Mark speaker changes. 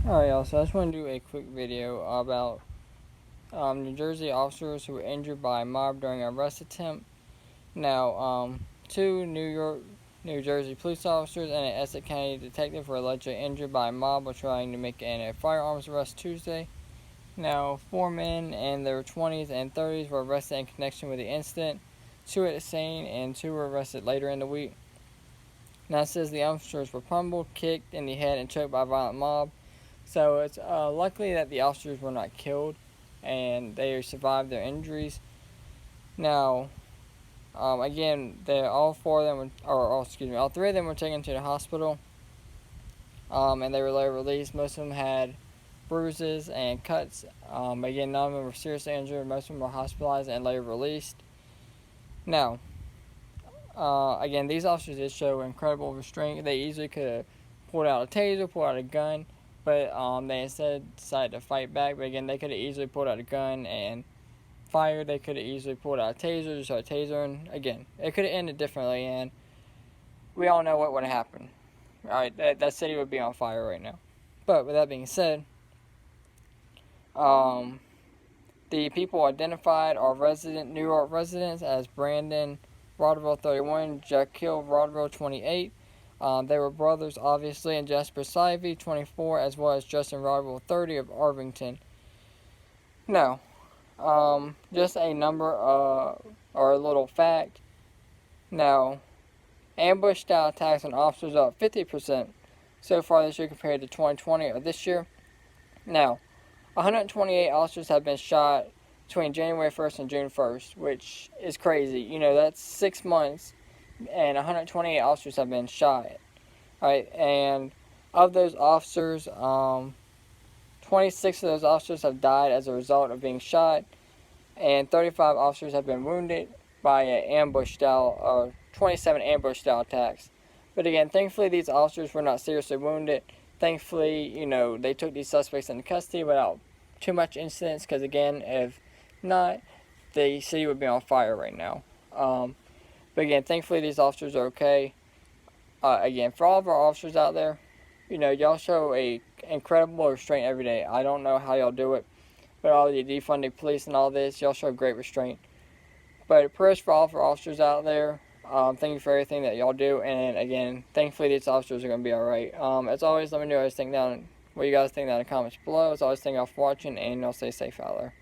Speaker 1: Alright, y'all, so I just want to do a quick video about New Jersey officers who were injured by a mob during an arrest attempt. Now, two New Jersey police officers and an Essex County detective were allegedly injured by a mob while trying to make a firearms arrest Tuesday. Now, four men in their 20s and 30s were arrested in connection with the incident. Two at the scene and two were arrested later in the week. Now, it says the officers were pummeled, kicked in the head, and choked by a violent mob. So it's likely that the officers were not killed and they survived their injuries. Now, again, all three of them were taken to the hospital, and they were later released. Most of them had bruises and cuts. Again, none of them were seriously injured. Most of them were hospitalized and later released. Now, again, these officers did show incredible restraint. They easily could have pulled out a taser, pulled out a gun, but they instead decided to fight back. But again, they could have easily pulled out a gun and fired. They could have easily pulled out a taser, just started tasering. Again, it could have ended differently, and we all know what would have happened. Alright, that city would be on fire right now. But with that being said, the people identified are New York residents as Brandon Rodwell, 31, Jaquil Rodwell, 28. They were brothers, obviously, and Jasper Sivey, 24, as well as Justin Rodwell, 30, of Arvington. Now, just a number or a little fact. Now, ambush-style attacks on officers are up 50% so far this year compared to 2020 or this year. Now, 128 officers have been shot between January 1st and June 1st, which is crazy. You know, that's 6 months, and 128 officers have been shot. Right, and of those officers, 26 of those officers have died as a result of being shot, and 35 officers have been wounded by 27 ambush-style attacks. But again, thankfully, these officers were not seriously wounded. Thankfully, you know, they took these suspects into custody without too much incidents, because again, if not, the city would be on fire right now. But again, thankfully, these officers are okay. Again, for all of our officers out there, you know, y'all show a incredible restraint every day. I don't know how y'all do it, but all the defunding police and all this, y'all show great restraint. But prayers for all of our officers out there. Thank you for everything that y'all do, and again, thankfully these officers are going to be alright. As always, let me know what you guys think down in the comments below. As always, thank y'all for watching, and y'all stay safe out there.